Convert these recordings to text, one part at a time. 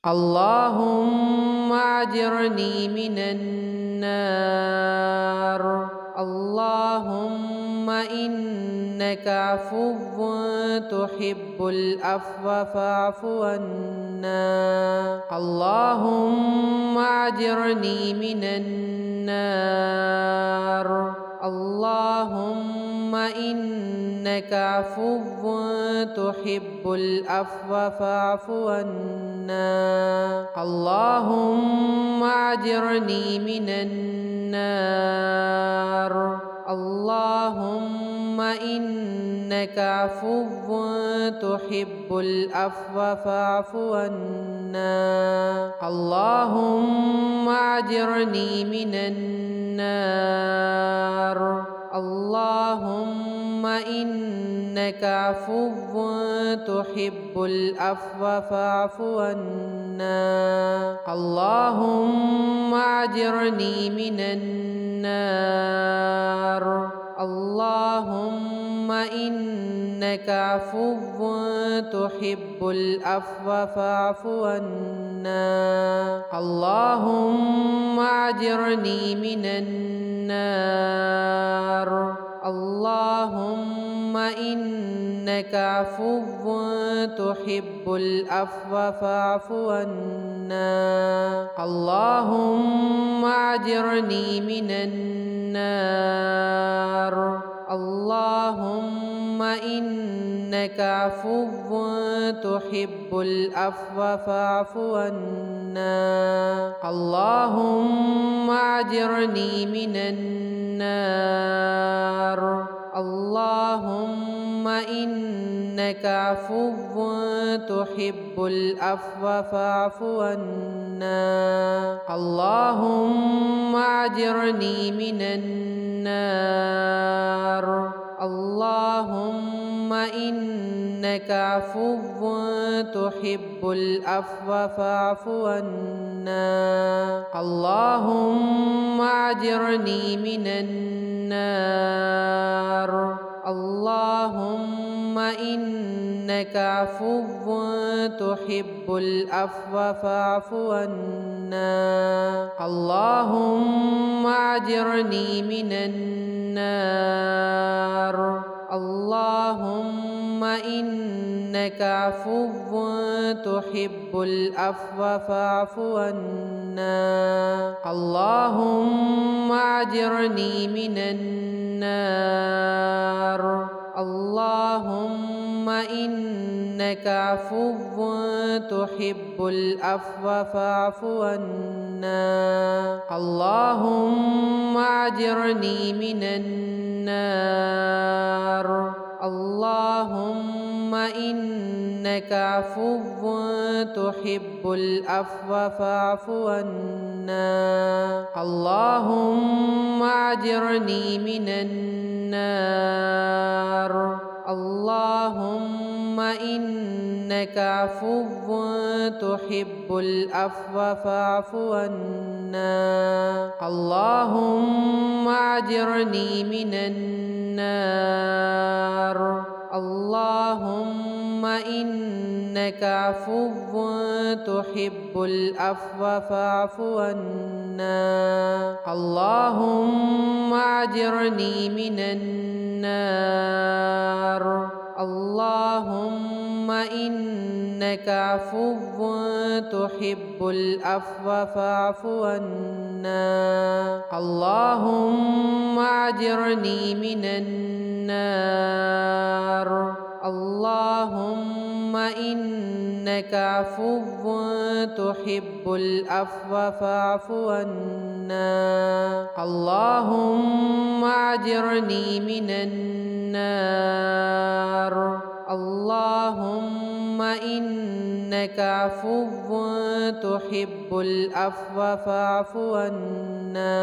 اللهم أجرني من النار. اللهم إنك عفو تحب العفو فاعف عنا. اللهم أجرني من النار. اللهم إنك عفو تحب العفو فاعف عنا. اللهم أجرني من النار. اللهم إنك عفو تحب العفو فاعف عنا. اللهم أجرني من النار. اللهم إنك عفو تحب العفو فاعف عنا. اللهم أجرني من النار. اللهم إنك عفو تحب العفو فاعف عنا. اللهم أجرني من النار. اللهم إنك عفو تحب العفو فاعف عنا. اللهم أجرني من النار. اللهم إنك عفو تحب العفو فاعف عنا. اللهم أجرني من النار. اللهم إنك عفو تحب العفو فاعف عنا. اللهم أجرني من النار. اللهم إنك عفو تحب العفو فاعف عنا. اللهم أجرني من النار. اللهم إنك عفو تحب العفو فاعف عنا. اللهم أجرني من النار. اللهم إنك عفو تحب العفو فاعف عنا. اللهم أجرني من النار. اللهم إنك عفو تحب العفو فاعف عنا. اللهم أجرني من النار. اللهم إنك عفو تحب العفو فاعف عنا. اللهم أجرني من النار. اللهم إنك عفو تحب العفو فاعف عنا. اللهم أجرني من النار. اللهم إنك عفو تحب العفو فاعف عنا. اللهم أجرني من النار. اللهم إنك عفو تحب العفو فاعف عنا. اللهم أجرني من النار. اللهم إنك عفو تحب العفو فاعف عنا. اللهم أجرني من النار. اللهم إنك عفو تحب العفو فاعف عنا.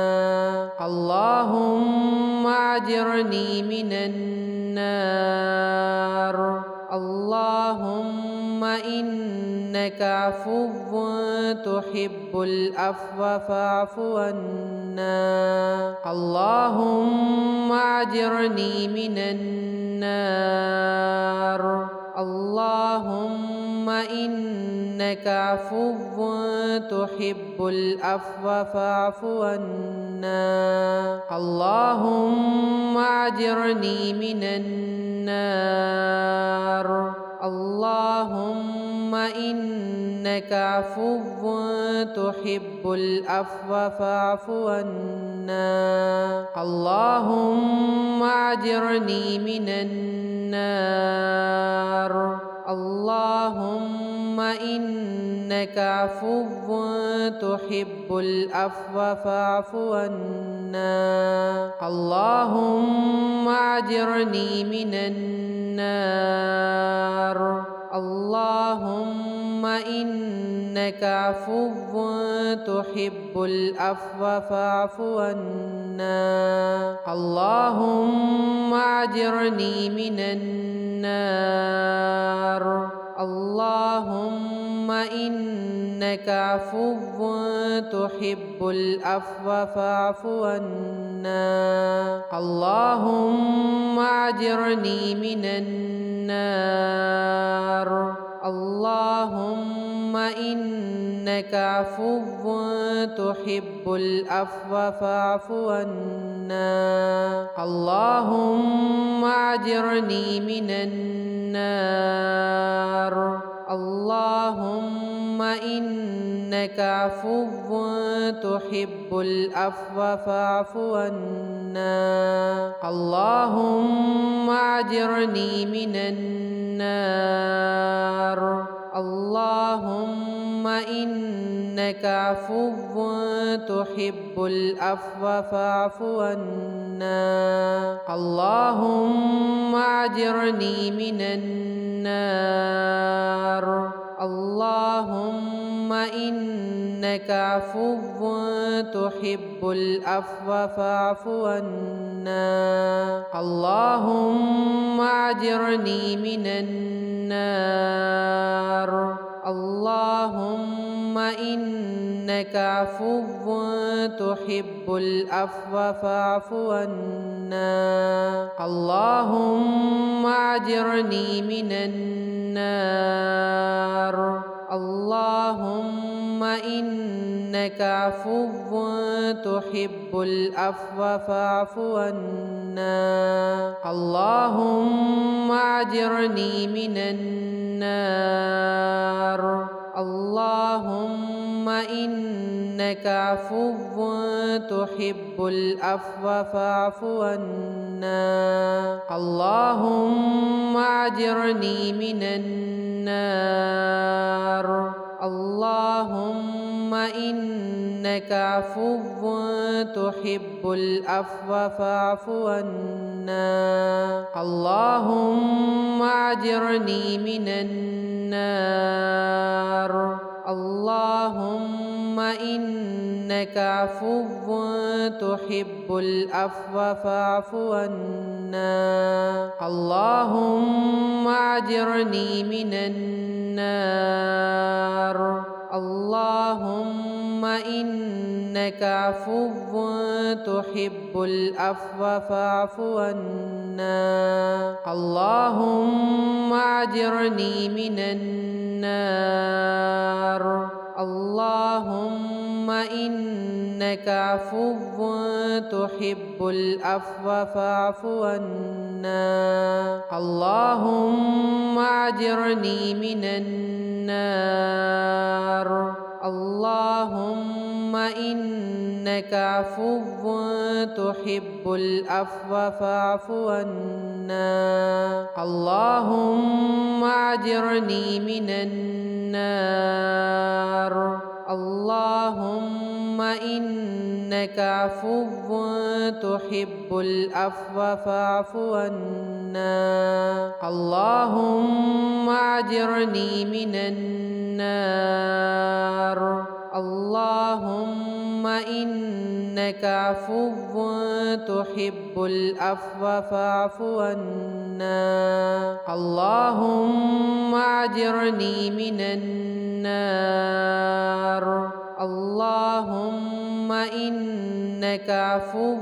اللهم أجرني من النار. اللهم إنك عفو تحب العفو فاعف عنا. اللهم أجرني من النار. اللهم إنك عفو تحب العفو فاعف عنا. اللهم أجرني من النار. اللهم إنك عفو تحب العفو فاعف عنا. اللهم أجرني من النار. اللهم إنك عفو تحب العفو فاعف عنا. اللهم أجرني من النار. اللهم إنك عفو تحب العفو فاعف عنا. اللهم أجرني من النار. اللهم إنك عفو تحب العفو فاعف عنا. اللهم أجرني من النار. اللهم إنك عفو تحب العفو فاعف عنا. اللهم أجرني من النار. اللهم إنك عفو تحب العفو فاعف عنا. اللهم أجرني من النار. اللهم إنك عفو تحب العفو فاعف عنا. اللهم أجرني من النار. اللهم إنك عفو تحب العفو فاعف عنا. اللهم أجرني من النار. اللهم إنك عفو تحب العفو فاعف عنا. اللهم أجرني من النار. اللهم إنك عفو تحب العفو فاعف عنا. اللهم أجرني من النار. اللهم إنك عفو تحب العفو فاعف عنا. اللهم أجرني من النار. اللهم إنك عفو تحب العفو فاعف عنا. اللهم أجرني من النار. اللهم إنك عفو تحب العفو فاعف عنا. اللهم أجرني من النار. اللهم إنك عفو تحب العفو فاعف عنا. اللهم أجرني من النار. اللهم إنك عفو تحب العفو فاعف عنا. اللهم أجرني من النار. اللهم إنك عفو تحب العفو فاعف عنا. اللهم أجرني من النار. اللهم إنك عفو تحب العفو فاعف عنا. اللهم أجرني من النار. اللهم إنك عفو تحب العفو فاعف عنا. اللهم أجرني من النار. اللهم إنك إنك عفو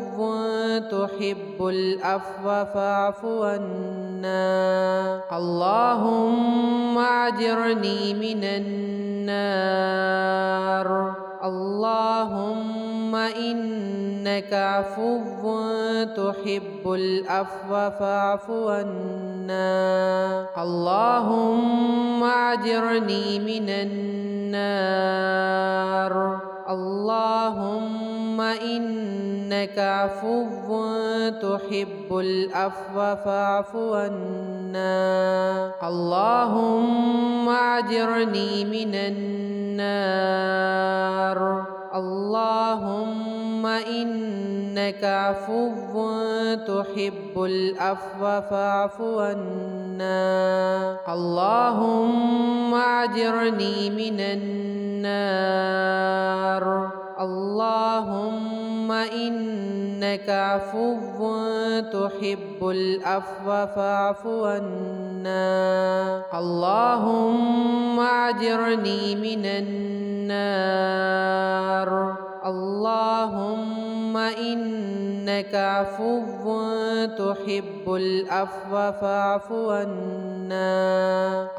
تحب العفو فاعف عنا اللهم أجرني من النار اللهم إنك عفو تحب العفو فاعف عنا اللهم أجرني من النار اللهم إنك عفو تحب العفو فاعف عنا اللهم أجرني من النار اللهم إنك عفو تحب العفو فاعف عنا اللهم أجرني من النار اللهم إنك عفو تحب العفو فاعف عنا اللهم أجرني من النار اللهم إنك عفو تحب العفو فاعف عنا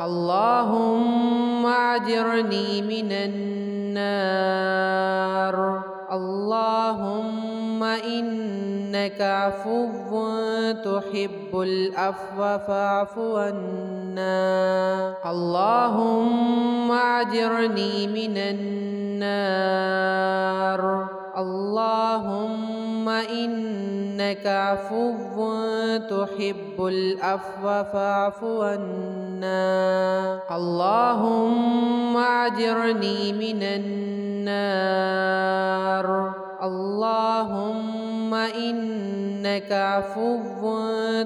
اللهم أجرني من النار اللهم إنك عفو تحب العفو فاعف عنا اللهم أجرني من النار اللهم إنك عفو تحب العفو فاعف عنا اللهم أجرني من النار اللهم إنك عفو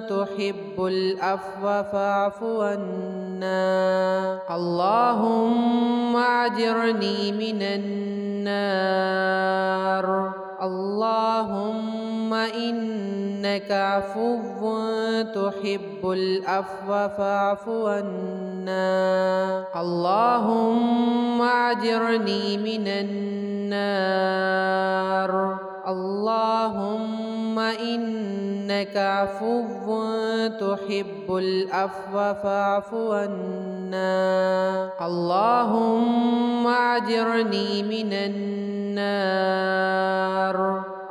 تحب العفو فاعف عنا اللهم أجرني من النار اللهم إنك عفو تحب العفو فاعف عنا اللهم أجرني من النار اللهم إنك عفو تحب العفو فاعف عنا اللهم أجرني من النار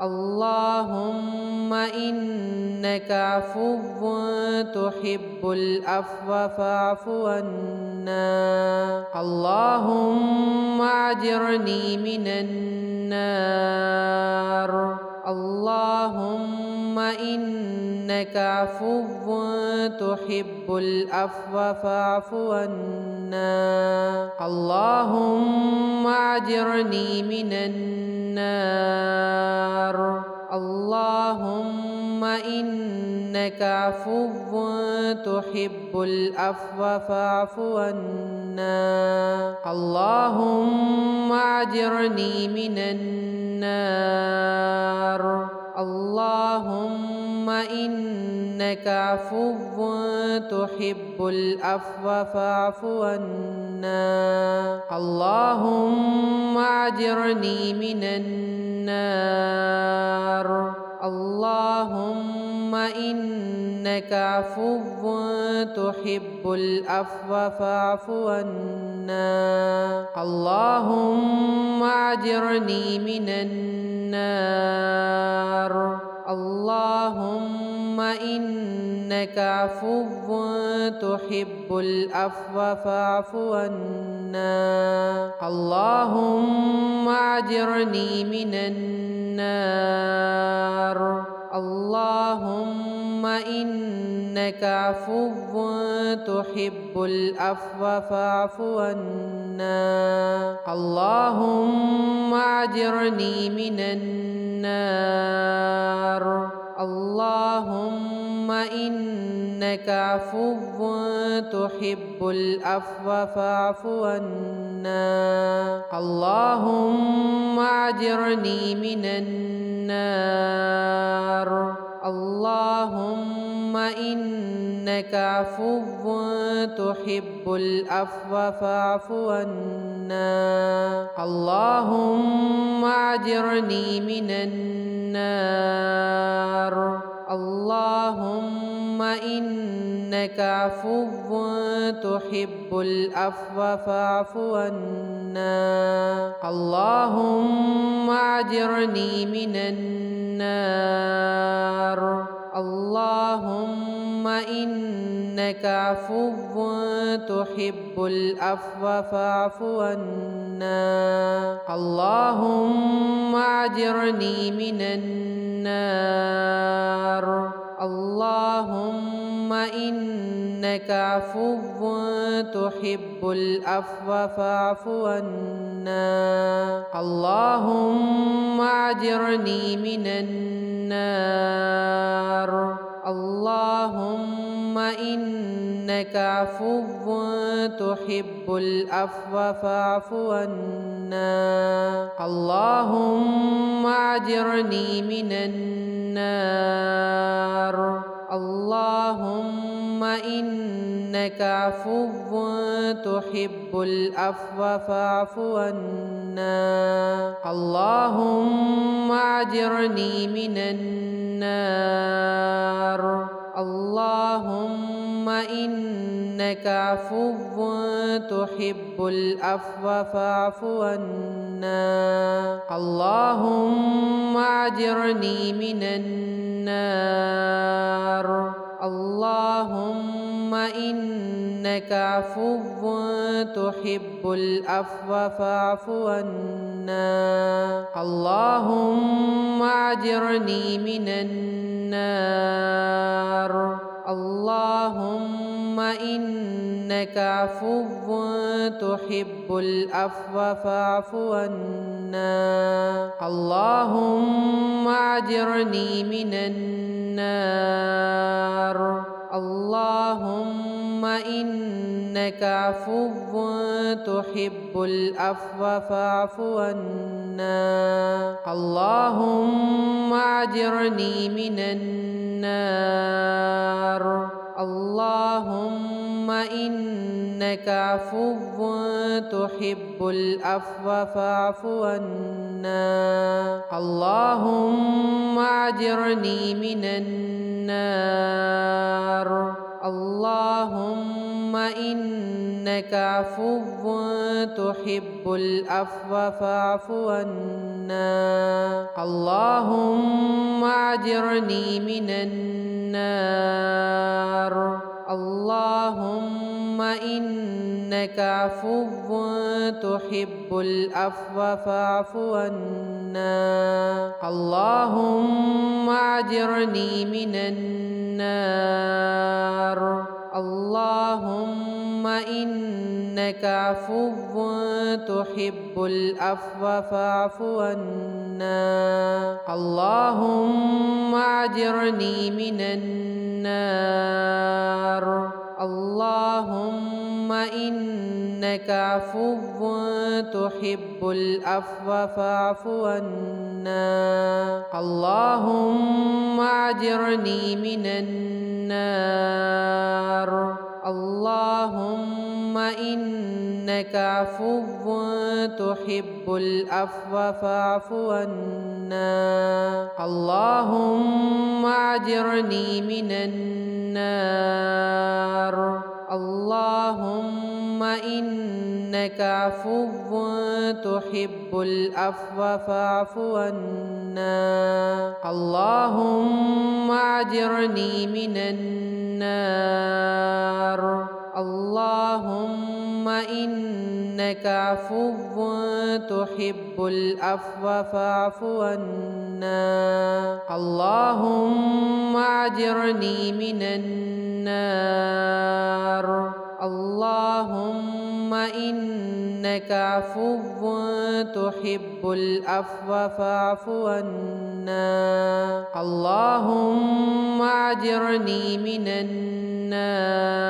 اللهم إنك عفو تحب العفو فاعف عنا اللهم أجرني من النار اللهم إنك عفو تحب العفو فاعف عنا اللهم أجرني من النار اللهم إنك عفو تحب العفو فاعف عنا اللهم أجرني من النار اللهم إنك عفو تحب العفو فاعف عنا اللهم أجرني من النار اللهم إنك عفو تحب العفو فاعف عنا اللهم أجرني من النار اللهم إنك عفو تحب العفو فاعف عنا اللهم أجرني من النار اللهم إنك عفو تحب العفو فاعف عنا اللهم أجرني من النار اللهم إنك عفو تحب العفو فاعف عنا اللهم أجرني من النار اللهم إنك عفو تحب العفو فاعف عنا اللهم أجرني من النار النار اللهم إنك عفو تحب العفو فاعف عنا اللهم أجرني من النار اللهم إنك عفو تحب العفو فاعف عنا اللهم أجرني من النار اللهم إنك عفو تحب العفو فاعف عنا اللهم أجرني من النار اللهم إنك عفو تحب العفو فاعف عنا اللهم أجرني من النار اللهم إنك عفو تحب العفو فاعف عنا اللهم أجرني من النار اللهم إنك عفو تحب العفو فاعف عنا اللهم أجرني من النار اللهم إنك عفو تحب العفو فاعف عنا اللهم أجرني من النار اللهم إنك عفو تحب العفو فاعف عنا اللهم أجرني من النار اللهم إنك عفو تحب العفو فاعف عنا اللهم أجرني من النار اللهم إنك عفو تحب العفو فاعف عنا اللهم أجرني من النار اللهم إنك عفو تحب العفو فاعف عنا اللهم أجرني من النار اللهم إنك عفو تحب العفو فاعف عنا اللهم أجرني من النار اللهم إنك عفو تحب العفو فاعف عنا اللهم أجرني من النار اللهم إنك عفو تحب العفو فاعف عنا اللهم أجرني من النار اللهم إنك عفو تحب العفو فاعف عنا اللهم أجرني من النار اللهم إنك عفو تحب العفو فاعف عنا اللهم أجرني من النار اللهم إنك عفو تحب العفو فاعف عنا اللهم أجرني من النار اللهم إنك عفو تحب العفو فاعف عنا اللهم أجرني من النار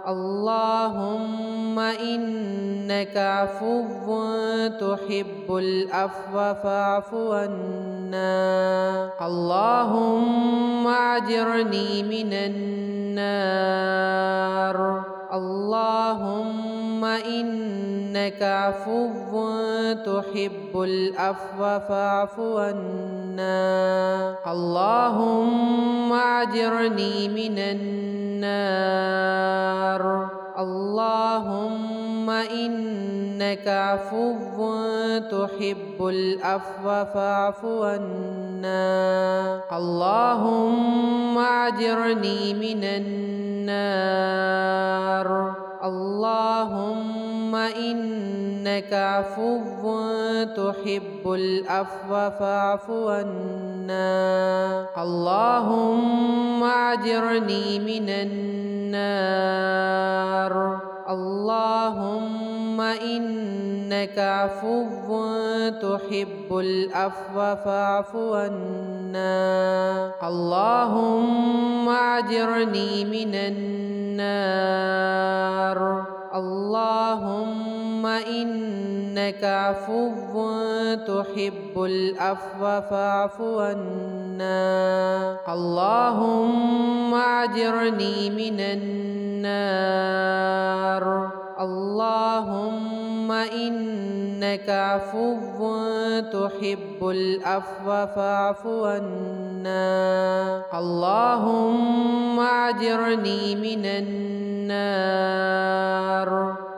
اللهم إنك عفو تحب العفو فاعف عنا اللهم أجرني من النار اللهم إنك عفو تحب العفو فاعف عنا اللهم أجرني من النار اللهم إنك عفو تحب العفو فاعف عنا اللهم أجرني من النار اللهم إنك عفو تحب العفو فاعف عنا اللهم أجرني من النار اللهم إنك عفو تحب العفو فاعف عنا اللهم أجرني من النار اللهم إنك عفو تحب العفو فاعف عنا اللهم أجرني من النار اللهم إنك عفو تحب العفو فاعف عنا اللهم أجرني من النار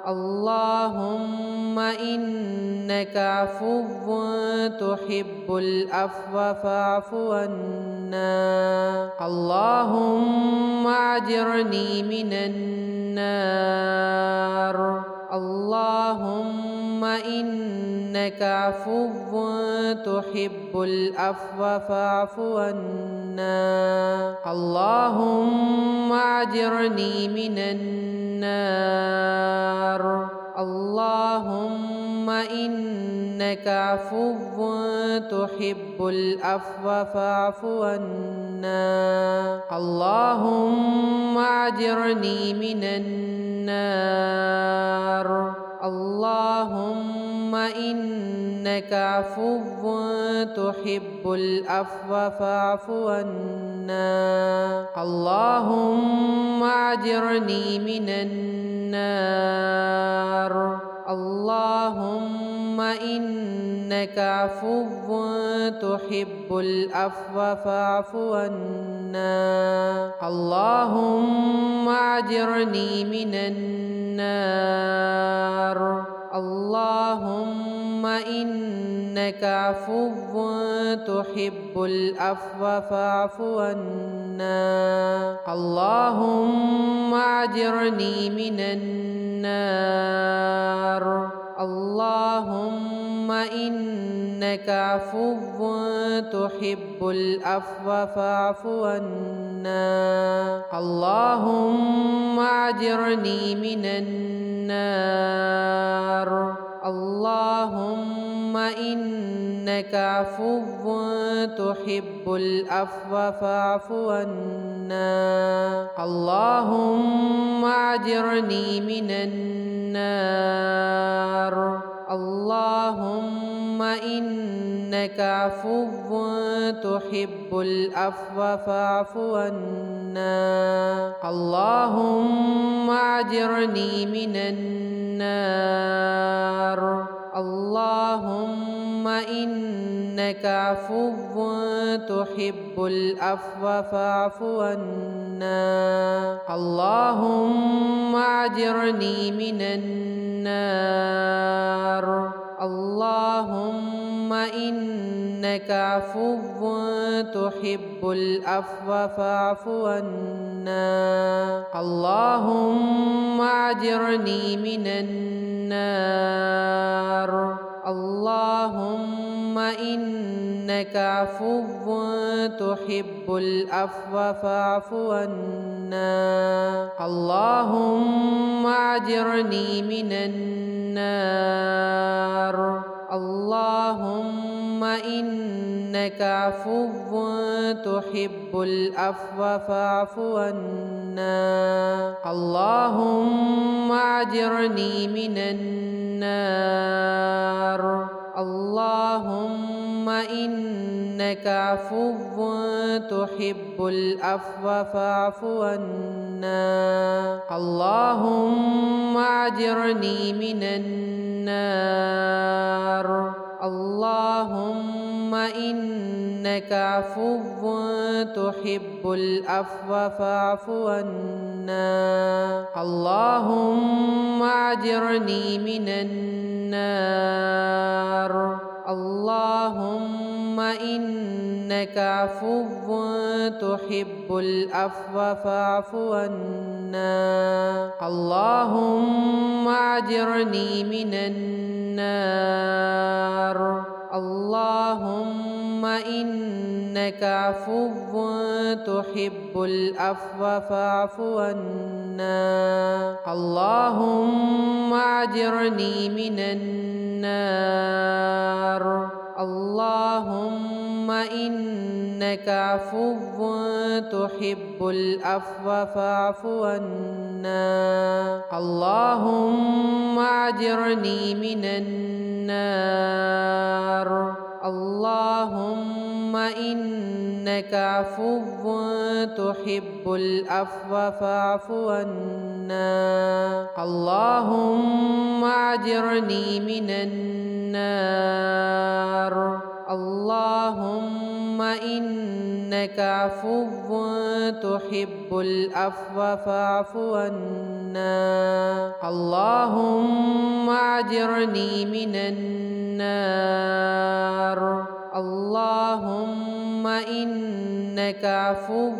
اللهم إنك عفو تحب العفو فاعف عنا اللهم أجرني من النار اللهم إنك عفو تحب العفو فاعف عنا اللهم أجرني من النار اللهم إنك عفو تحب العفو فاعف عنا اللهم أجرني من النار اللهم إنك عفو تحب العفو فاعف عنا اللهم أجرني من النار اللهم إنك عفو تحب العفو فاعف عنا اللهم أجرني من النار اللهم إنك عفو تحب العفو فاعف عنا اللهم أجرني من النار اللهم إنك عفو تحب العفو فاعف عنا اللهم أجرني من النار اللهم إنك عفو تحب العفو فاعف عنا اللهم أجرني من النار اللهم إنك عفو تحب العفو فاعف عنا اللهم أجرني من النار اللهم إنك عفو تحب العفو فاعف عنا اللهم أجرني من النار اللهم إنك عفو تحب العفو فاعف عنا اللهم أجرني من النار اللهم إنك عفو تحب العفو فاعف عنا اللهم أجرني من النار اللهم إنك عفو تحب العفو فاعف عنا اللهم أجرني من النار اللهم إنك إنك عفو تحب العفو فاعف عنا اللهم أجرني من النار اللهم إنك عفو تحب العفو فاعف عنا اللهم أجرني من النار اللهم إنك عفو تحب العفو فاعف عنا اللهم أجرني من النار اللهم إنك عفو تحب العفو فاعف عنا اللهم أجرني من النار اللهم إنك عفو تحب العفو فاعف عنا اللهم أجرني من النار اللهم إنك عفو تحب العفو فاعف عنا اللهم أجرني من النار اللهم إنك عفو تحب العفو فاعف عنا اللهم أجرني من النار اللهم إنك عفو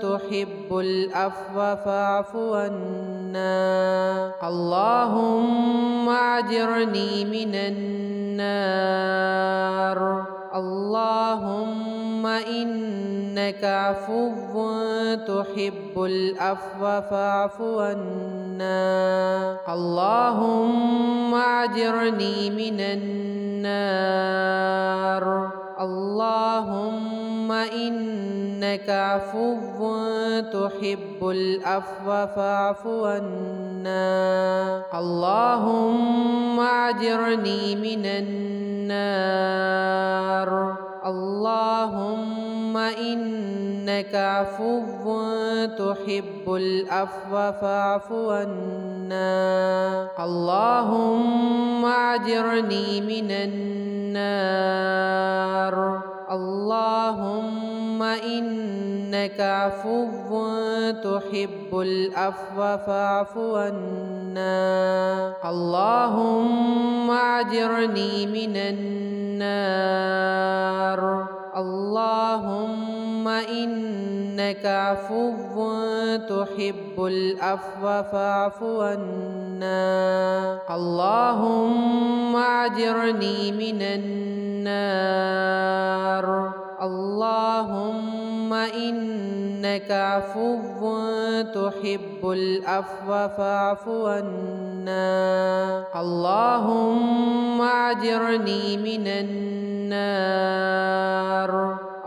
تحب العفو فاعف عنا اللهم أجرني من النار اللهم إنك عفو تحب العفو فاعف عنا اللهم أجرني من النار اللهم إنك عفو تحب العفو فاعف عنا اللهم أجرني من النار اللهم إنك عفو تحب العفو فاعف عنا اللهم أجرني من النار اللهم إنك عفو تحب العفو فاعف عنا اللهم أجرني من النار اللهم إنك عفو تحب العفو فاعف عنا اللهم أجرني من النار اللهم إنك عفو تحب العفو فاعف عنا اللهم أجرني من النار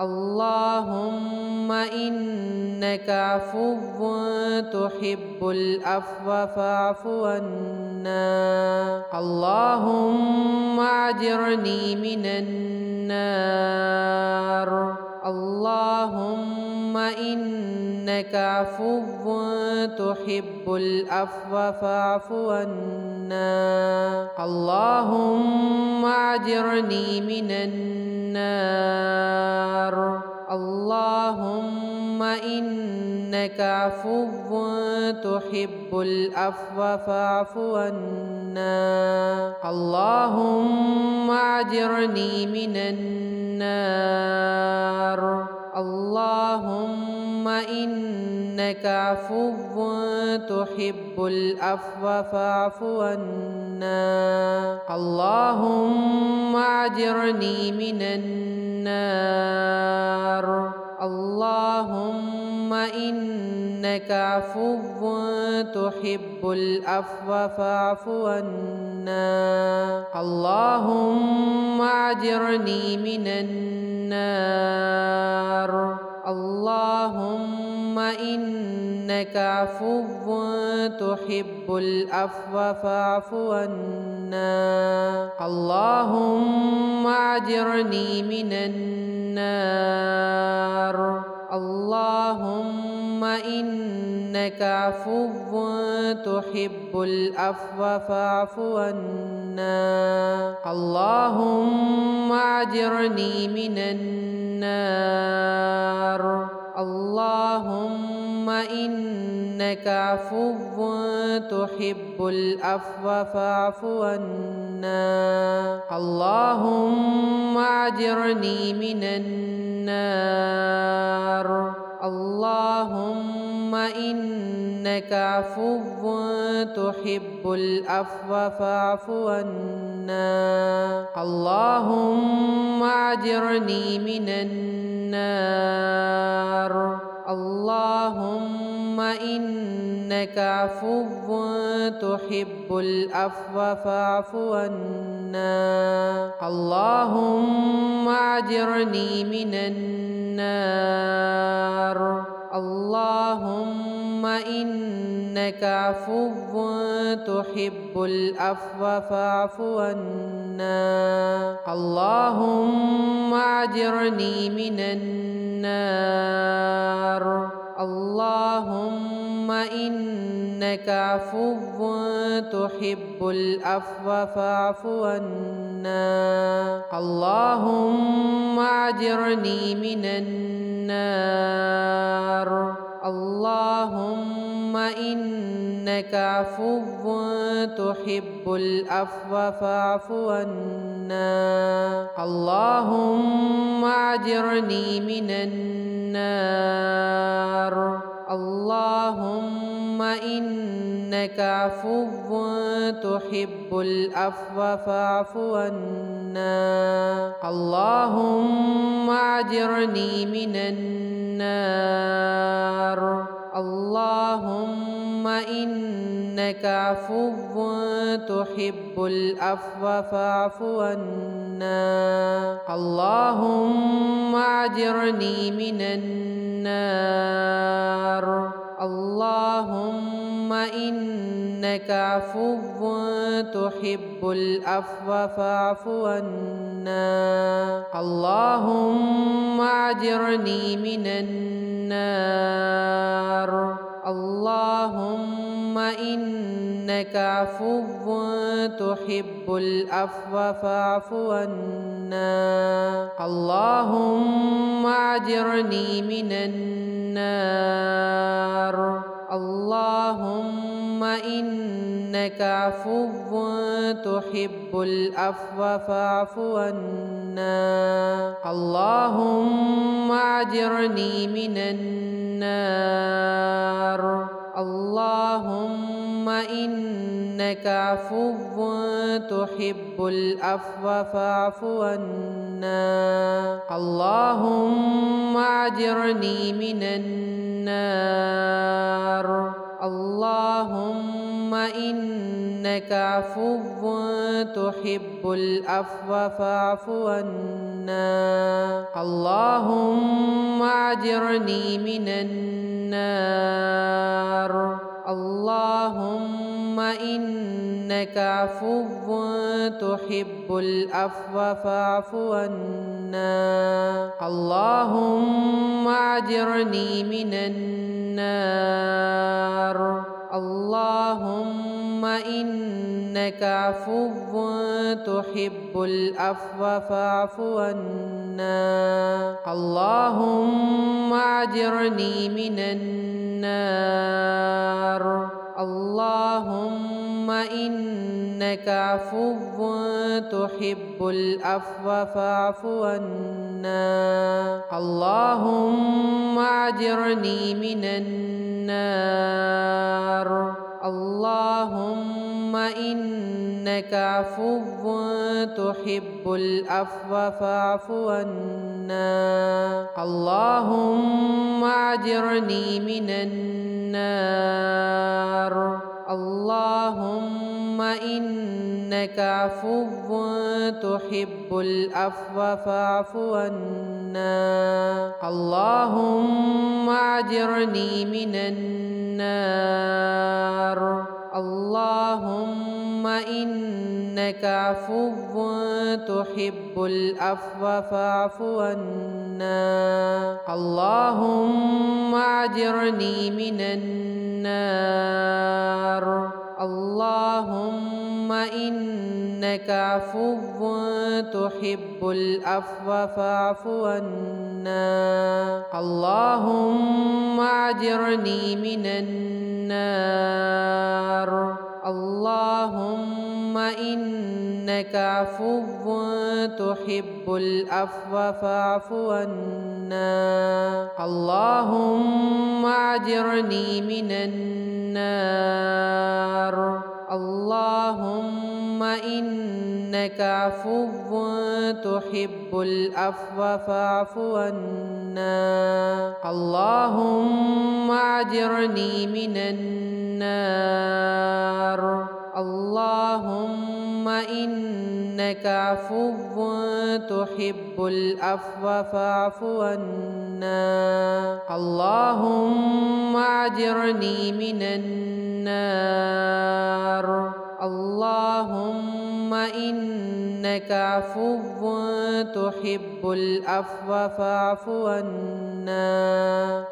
اللهم إنك عفو تحب العفو فاعف عنا اللهم أجرني من النار اللهم إنك عفو تحب العفو فاعف عنا اللهم أجرني من النار اللهم إنك عفو تحب العفو فاعف عنا اللهم أجرني من النار اللهم إنك عفو تحب العفو فاعف عنا اللهم أجرني من النار اللهم إنك عفو تحب العفو فاعف عنا اللهم أجرني من النار اللهم إنك عفو تحب العفو فاعف عنا اللهم أجرني من النار النار اللهم إنك عفو تحب العفو فاعف عنا اللهم أجرني من النار اللهم إنك عفو تحب العفو فاعف عنا اللهم أجرني من النار اللهم إنك عفو تحب العفو فاعف عنا اللهم أجرني من النار اللهم إنك عفو تحب العفو فاعف عنا اللهم أجرني من النار اللهم إنك عفو تحب العفو فاعف عنا اللهم أجرني من النار اللهم إنك عفو تحب العفو فاعف عنا اللهم أجرني من النار اللهم إنك عفو تحب العفو فاعف عنا اللهم أجرني من النار اللهم إنك عفو تحب العفو فاعف عنا اللهم أجرني من النار اللهم إنك عفو تحب العفو فاعف عنا اللهم أجرني من النار اللهم إنك عفو تحب العفو فاعف عنا اللهم أجرني من النار اللهم إنك عفو تحب العفو فاعف عنا اللهم أجرني من النار اللهم إنك عفو تحب العفو فاعف عنا اللهم أجرني من النار اللهم إنك عفو تحب العفو فاعف عنا اللهم أجرني من النار اللهم إنك عفو تحب العفو فاعف عنا اللهم أجرني من النار اللهم إنك عفو تحب العفو فاعف عنا اللهم أجرني من النار اللهم إنك عفو تحب العفو فاعف عنا اللهم أجرني من النار اللهم إنك عفو تحب العفو فاعف عنا اللهم أجرني من النار اللهم إنك عفو تحب العفو فاعف عنا اللهم أجرني من النار اللهم إنك عفو تحب العفو فاعف عنا اللهم أجرني من النار اللهم إنك عفو تحب العفو فاعف عنا اللهم أجرني من النار اللهم إنك عفو تحب العفو فاعف عنا اللهم أجرني من النار اللهم إنك عفو تحب العفو فاعف عنا اللهم أجرني من النار اللهم إنك عفو تحب العفو فاعف عنا اللهم أجرني من النار اللهم إنك عفو تحب العفو فاعف عنا اللهم أجرني من النار اللهم إنك عفو تحب العفو فاعف عنا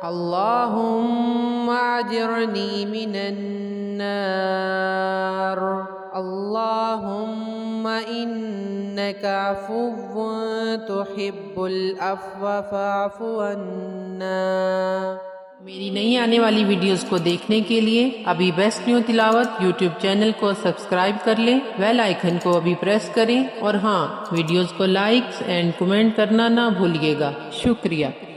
اللهم أجرني من النار اللهم إنك عفو تحب العفو فاعف عنا मेरी नई आने वाली वीडियोस को देखने के लिए अभी बेस्ट न्यू तिलावत यूट्यूब चैनल को सब्सक्राइब कर लें, बेल आइकन को अभी प्रेस करें और हाँ, वीडियोस को लाइक एंड कमेंट करना ना भूलिएगा। शुक्रिया।